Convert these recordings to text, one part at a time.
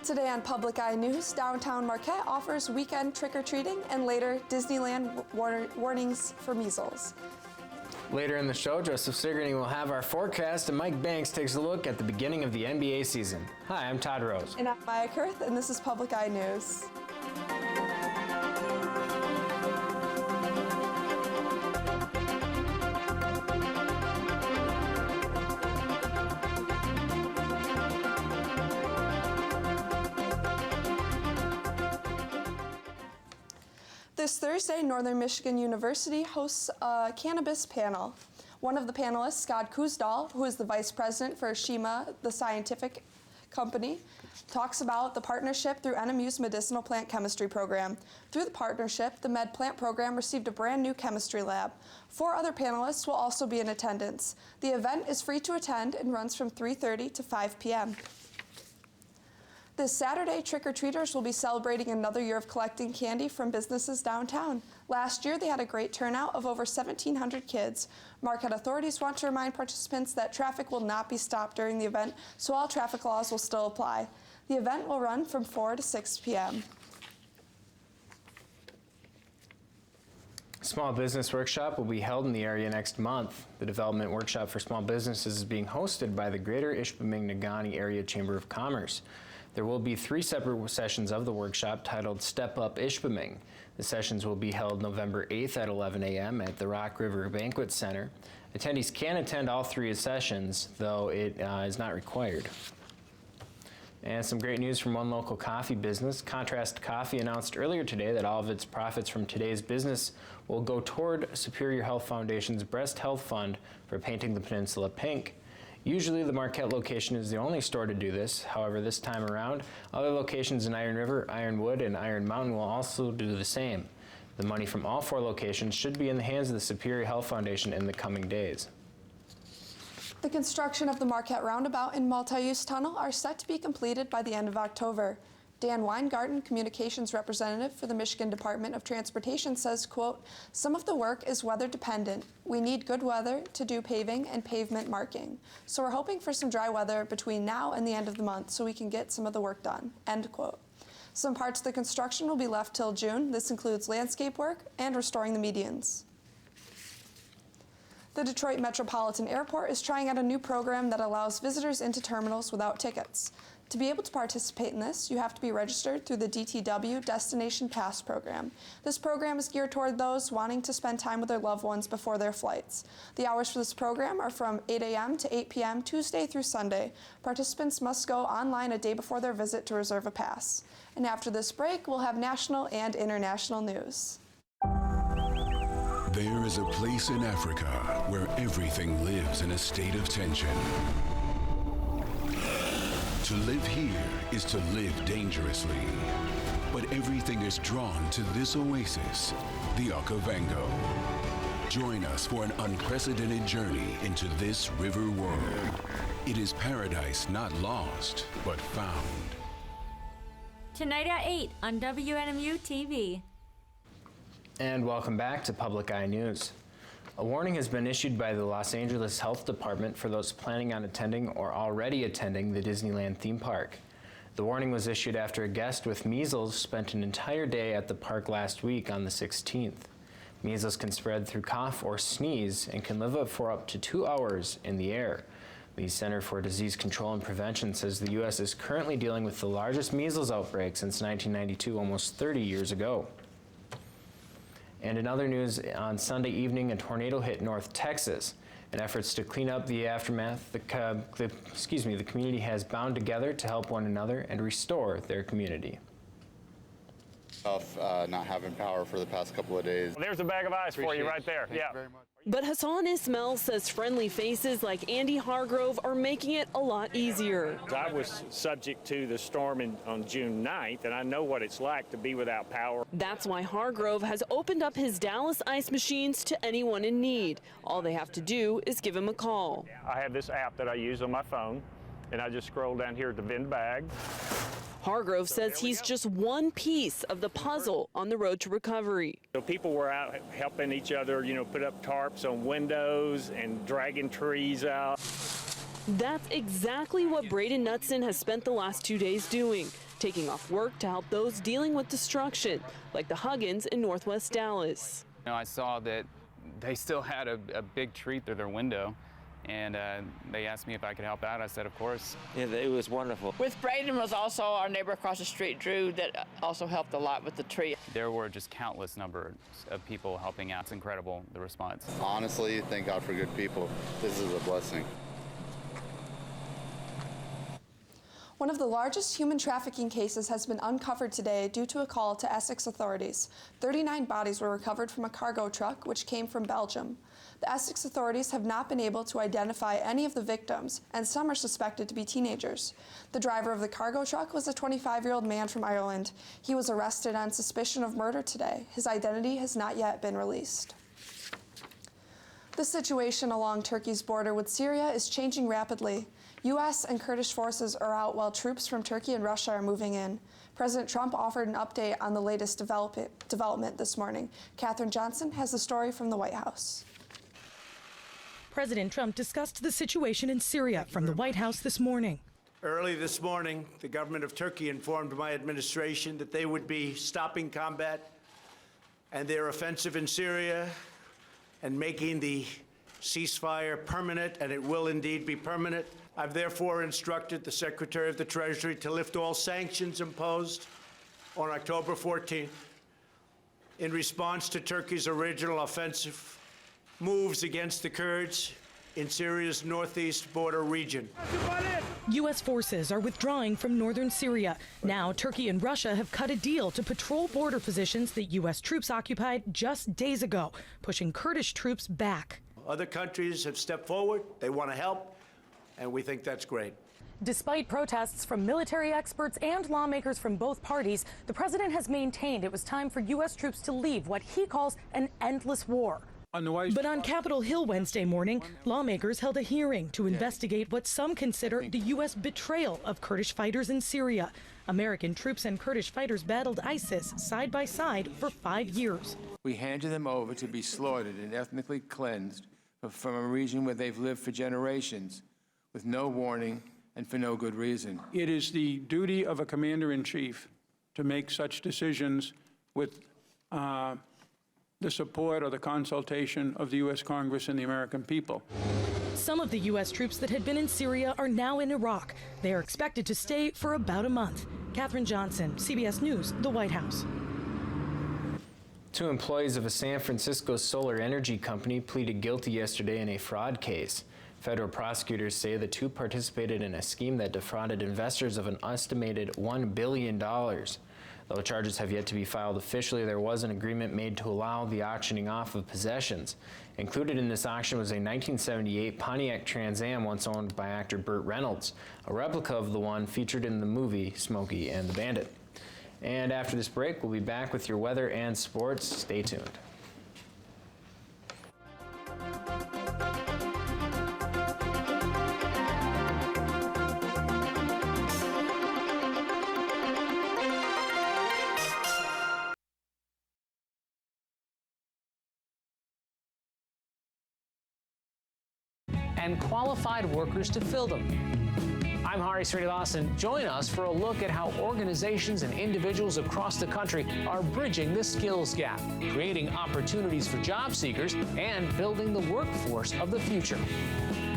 Today on Public Eye News, downtown Marquette offers weekend trick-or-treating, and later, Disneyland warnings for measles. Later in the show, Joseph Sigourney will have our forecast, and Mike Banks takes a look at the beginning of the NBA season. Hi, I'm Todd Rose. And I'm Maya Kurth, and this is Public Eye News. This Thursday, Northern Michigan University hosts a cannabis panel. One of the panelists, Scott Kuzdal, who is the vice president for Shima, the scientific company, talks about the partnership through NMU's medicinal plant chemistry program. Through the partnership, the Med Plant program received a brand new chemistry lab. 4 other panelists will also be in attendance. The event is free to attend and runs from 3:30 to 5 p.m. This Saturday, trick-or-treaters will be celebrating another year of collecting candy from businesses downtown. Last year, they had a great turnout of over 1,700 kids. Marquette authorities want to remind participants that traffic will not be stopped during the event, so all traffic laws will still apply. The event will run from 4 to 6 p.m. Small Business Workshop will be held in the area next month. The Development Workshop for Small Businesses is being hosted by the Greater Ishpeming-Negaunee Area Chamber of Commerce. There will be 3 separate sessions of the workshop titled Step Up Ishpeming. The sessions will be held November 8th at 11 a.m. at the Rock River Banquet Center. Attendees can attend all 3 sessions, though it is not required. And some great news from one local coffee business. Contrast Coffee announced earlier today that all of its profits from today's business will go toward Superior Health Foundation's Breast Health Fund for painting the peninsula pink. Usually the Marquette location is the only store to do this. However, this time around, other locations in Iron River, Ironwood, and Iron Mountain will also do the same. The money from all 4 locations should be in the hands of the Superior Health Foundation in the coming days. The construction of the Marquette Roundabout and multi-use tunnel are set to be completed by the end of October. Dan Weingarten, communications representative for the Michigan Department of Transportation, says, quote, "Some of the work is weather dependent. We need good weather to do paving and pavement marking. So we're hoping for some dry weather between now and the end of the month so we can get some of the work done," end quote. Some parts of the construction will be left till June. This includes landscape work and restoring the medians. The Detroit Metropolitan Airport is trying out a new program that allows visitors into terminals without tickets. To be able to participate in this, you have to be registered through the DTW Destination Pass program. This program is geared toward those wanting to spend time with their loved ones before their flights. The hours for this program are from 8 a.m. to 8 p.m. Tuesday through Sunday. Participants must go online a day before their visit to reserve a pass. And after this break, we'll have national and international news. There is a place in Africa where everything lives in a state of tension. To live here is to live dangerously. But everything is drawn to this oasis, the Okavango. Join us for an unprecedented journey into this river world. It is paradise not lost, but found. Tonight at 8 on WNMU TV. And welcome back to Public Eye News. A warning has been issued by the Los Angeles Health Department for those planning on attending or already attending the Disneyland theme park. The warning was issued after a guest with measles spent an entire day at the park last week on the 16th. Measles can spread through cough or sneeze and can live for up to 2 hours in the air. The Center for Disease Control and Prevention says the U.S. is currently dealing with the largest measles outbreak since 1992, almost 30 years ago. And in other news, on Sunday evening, a tornado hit North Texas. In efforts to clean up the aftermath, the community has bound together to help one another and restore their community. Tough not having power for the past couple of days. There's a bag of ice for you right there. Thank you very much. But Hassan Ismail says friendly faces like Andy Hargrove are making it a lot easier. I was subject to the storm on June 9th, and I know what it's like to be without power. That's why Hargrove has opened up his Dallas ice machines to anyone in need. All they have to do is give him a call. I have this app that I use on my phone, and I just scroll down here to vend bag. Hargrove says he's just one piece of the puzzle on the road to recovery. So people were out helping each other, put up tarps on windows and dragging trees out. That's exactly what Braden Knutson has spent the last 2 days doing, taking off work to help those dealing with destruction, like the Huggins in Northwest Dallas. I saw that they still had a big tree through their window, and they asked me if I could help out. I said, of course. Yeah, it was wonderful. With Braden was also our neighbor across the street, Drew, that also helped a lot with the tree. There were just countless numbers of people helping out. It's incredible, the response. Honestly, thank God for good people. This is a blessing. One of the largest human trafficking cases has been uncovered today due to a call to Essex authorities. 39 bodies were recovered from a cargo truck which came from Belgium. The Essex authorities have not been able to identify any of the victims, and some are suspected to be teenagers. The driver of the cargo truck was a 25-year-old man from Ireland. He was arrested on suspicion of murder today. His identity has not yet been released. The situation along Turkey's border with Syria is changing rapidly. U.S. and Kurdish forces are out while troops from Turkey and Russia are moving in. President Trump offered an update on the latest development this morning. Katherine Johnson has the story from the White House. President Trump discussed the situation in Syria from the White House this morning. Early this morning, the government of Turkey informed my administration that they would be stopping combat and their offensive in Syria and making the ceasefire permanent, and it will indeed be permanent. I've therefore instructed the Secretary of the Treasury to lift all sanctions imposed on October 14th in response to Turkey's original offensive moves against the Kurds in Syria's northeast border region. U.S. forces are withdrawing from northern Syria. Now, Turkey and Russia have cut a deal to patrol border positions that U.S. troops occupied just days ago, pushing Kurdish troops back. Other countries have stepped forward. They want to help, and we think that's great. Despite protests from military experts and lawmakers from both parties, the president has maintained it was time for U.S. troops to leave what he calls an endless war. But on Capitol Hill Wednesday morning, lawmakers held a hearing to investigate what some consider the U.S. betrayal of Kurdish fighters in Syria. American troops and Kurdish fighters battled ISIS side by side for 5 years. We handed them over to be slaughtered and ethnically cleansed from a region where they've lived for generations with no warning and for no good reason. It is the duty of a commander-in-chief to make such decisions with the support or the consultation of the U.S. Congress and the American people. Some of the U.S. troops that had been in Syria are now in Iraq. They are expected to stay for about a month. Katherine Johnson, CBS News, the White House. 2 employees of a San Francisco solar energy company pleaded guilty yesterday in a fraud case. Federal prosecutors say the 2 participated in a scheme that defrauded investors of an estimated $1 billion. Though charges have yet to be filed officially, there was an agreement made to allow the auctioning off of possessions. Included in this auction was a 1978 Pontiac Trans Am once owned by actor Burt Reynolds, a replica of the one featured in the movie Smokey and the Bandit. And after this break, we'll be back with your weather and sports. Stay tuned. And qualified workers to fill them. I'm Hari Srinivasan. Join us for a look at how organizations and individuals across the country are bridging the skills gap, creating opportunities for job seekers, and building the workforce of the future.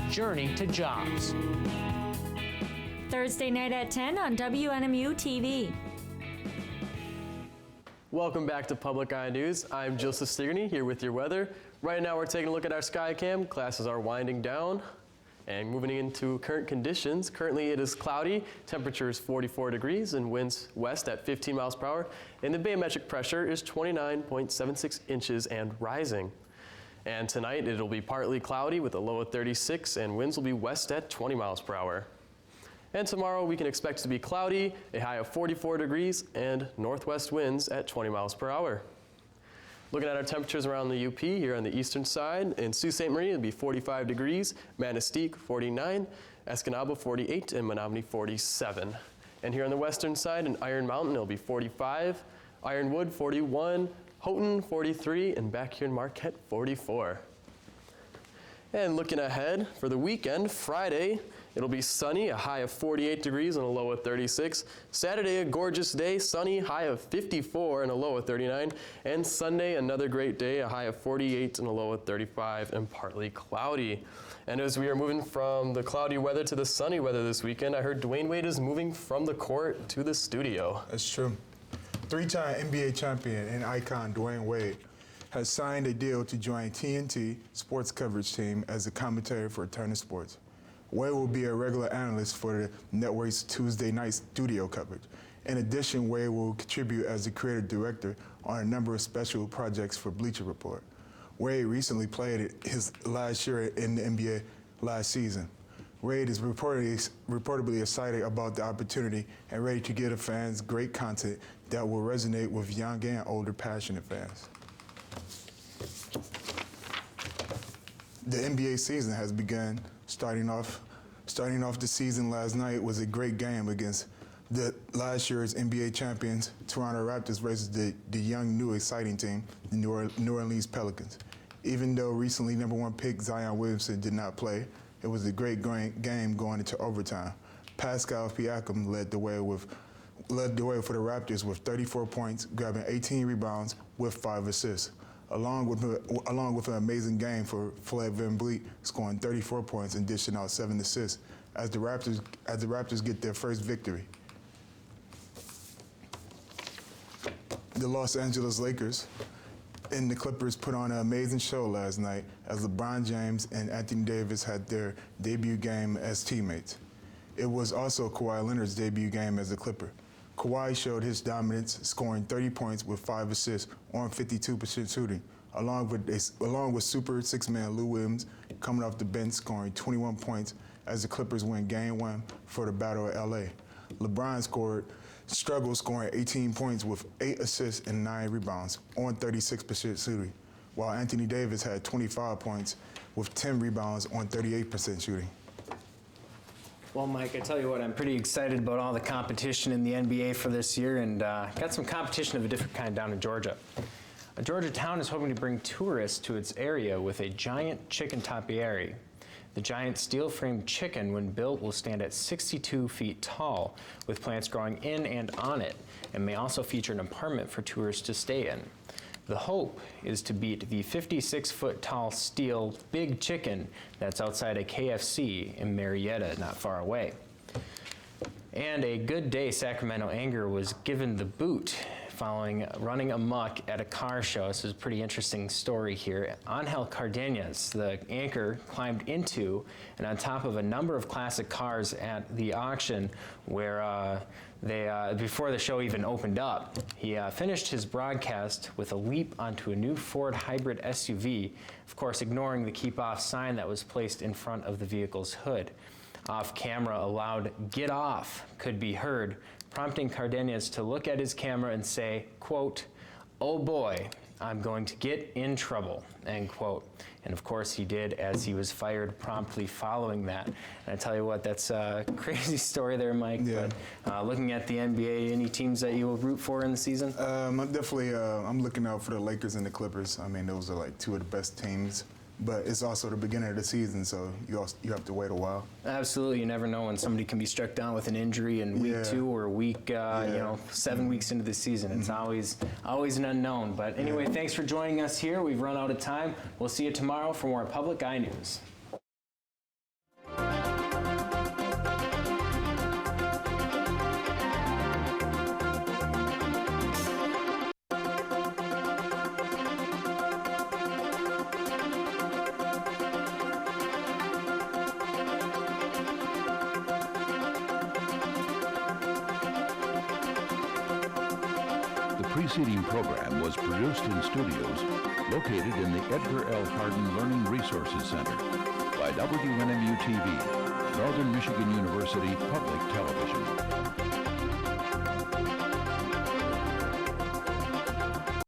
Journey to Jobs. Thursday night at 10 on WNMU TV. Welcome back to Public Eye News. I'm Joseph Stigney here with your weather. Right now we're taking a look at our Skycam. Classes are winding down and moving into current conditions. Currently it is cloudy, temperature is 44 degrees and winds west at 15 miles per hour. And the barometric pressure is 29.76 inches and rising. And tonight it'll be partly cloudy with a low of 36 and winds will be west at 20 miles per hour. And tomorrow we can expect to be cloudy, a high of 44 degrees and northwest winds at 20 miles per hour. Looking at our temperatures around the UP here on the eastern side, in Sault Ste. Marie it'll be 45 degrees, Manistee 49, Escanaba 48, and Menominee 47. And here on the western side in Iron Mountain it'll be 45, Ironwood 41, Houghton 43, and back here in Marquette 44. And looking ahead for the weekend, Friday, It'll be sunny, a high of 48 degrees and a low of 36. Saturday, a gorgeous day, sunny, high of 54 and a low of 39. And Sunday, another great day, a high of 48 and a low of 35 and partly cloudy. And as we are moving from the cloudy weather to the sunny weather this weekend, I heard Dwayne Wade is moving from the court to the studio. That's true. Three-time NBA champion and icon Dwayne Wade has signed a deal to join TNT sports coverage team as a commentator for Turner Sports. Wade will be a regular analyst for the network's Tuesday night studio coverage. In addition, Wade will contribute as the creative director on a number of special projects for Bleacher Report. Wade recently played his last year in the NBA last season. Wade is reportedly excited about the opportunity and ready to give the fans great content that will resonate with young and older passionate fans. The NBA season has begun. Starting off the season last night was a great game against the last year's NBA champions, Toronto Raptors, versus the young, new, exciting team, the New Orleans Pelicans. Even though recently #1 pick Zion Williamson did not play, it was a great game going into overtime. Pascal Siakam led the way for the Raptors with 34 points, grabbing 18 rebounds with 5 assists. Along with an amazing game for Fred VanVleet, scoring 34 points and dishing out 7 assists as the Raptors get their first victory. The Los Angeles Lakers and the Clippers put on an amazing show last night as LeBron James and Anthony Davis had their debut game as teammates. It was also Kawhi Leonard's debut game as a Clipper. Kawhi showed his dominance, scoring 30 points with 5 assists on 52% shooting, along with super six-man Lou Williams coming off the bench scoring 21 points as the Clippers win Game 1 for the Battle of LA. LeBron struggled scoring 18 points with 8 assists and 9 rebounds on 36% shooting, while Anthony Davis had 25 points with 10 rebounds on 38% shooting. Well, Mike, I tell you what, I'm pretty excited about all the competition in the NBA for this year, and got some competition of a different kind down in Georgia. A Georgia town is hoping to bring tourists to its area with a giant chicken topiary. The giant steel-framed chicken, when built, will stand at 62 feet tall, with plants growing in and on it, and may also feature an apartment for tourists to stay in. The hope is to beat the 56-foot-tall steel Big Chicken that's outside a KFC in Marietta, not far away. And a Good Day Sacramento Anger was given the boot following running amok at a car show. This is a pretty interesting story here. Angel Cardenas, the anchor, climbed into and on top of a number of classic cars at the auction where before the show even opened up. He finished his broadcast with a leap onto a new Ford hybrid SUV, of course ignoring the keep off sign that was placed in front of the vehicle's hood. Off camera, a loud "get off" could be heard, prompting Cardenas to look at his camera and say, quote, "Oh boy, I'm going to get in trouble," end quote. And of course he did, as he was fired promptly following that. And I tell you what, that's a crazy story there, Mike. Yeah. But looking at the NBA, any teams that you will root for in the season? I'm definitely I'm looking out for the Lakers and the Clippers. I mean, those are like two of the best teams. But it's also the beginning of the season, so you have to wait a while. Absolutely, you never know when somebody can be struck down with an injury in week 2 or week, 7 weeks into the season. It's always an unknown. But anyway, thanks for joining us here. We've run out of time. We'll see you tomorrow for more Public Eye News. The preceding program was produced in studios located in the Edgar L. Hardin Learning Resources Center by WNMU-TV, Northern Michigan University Public Television.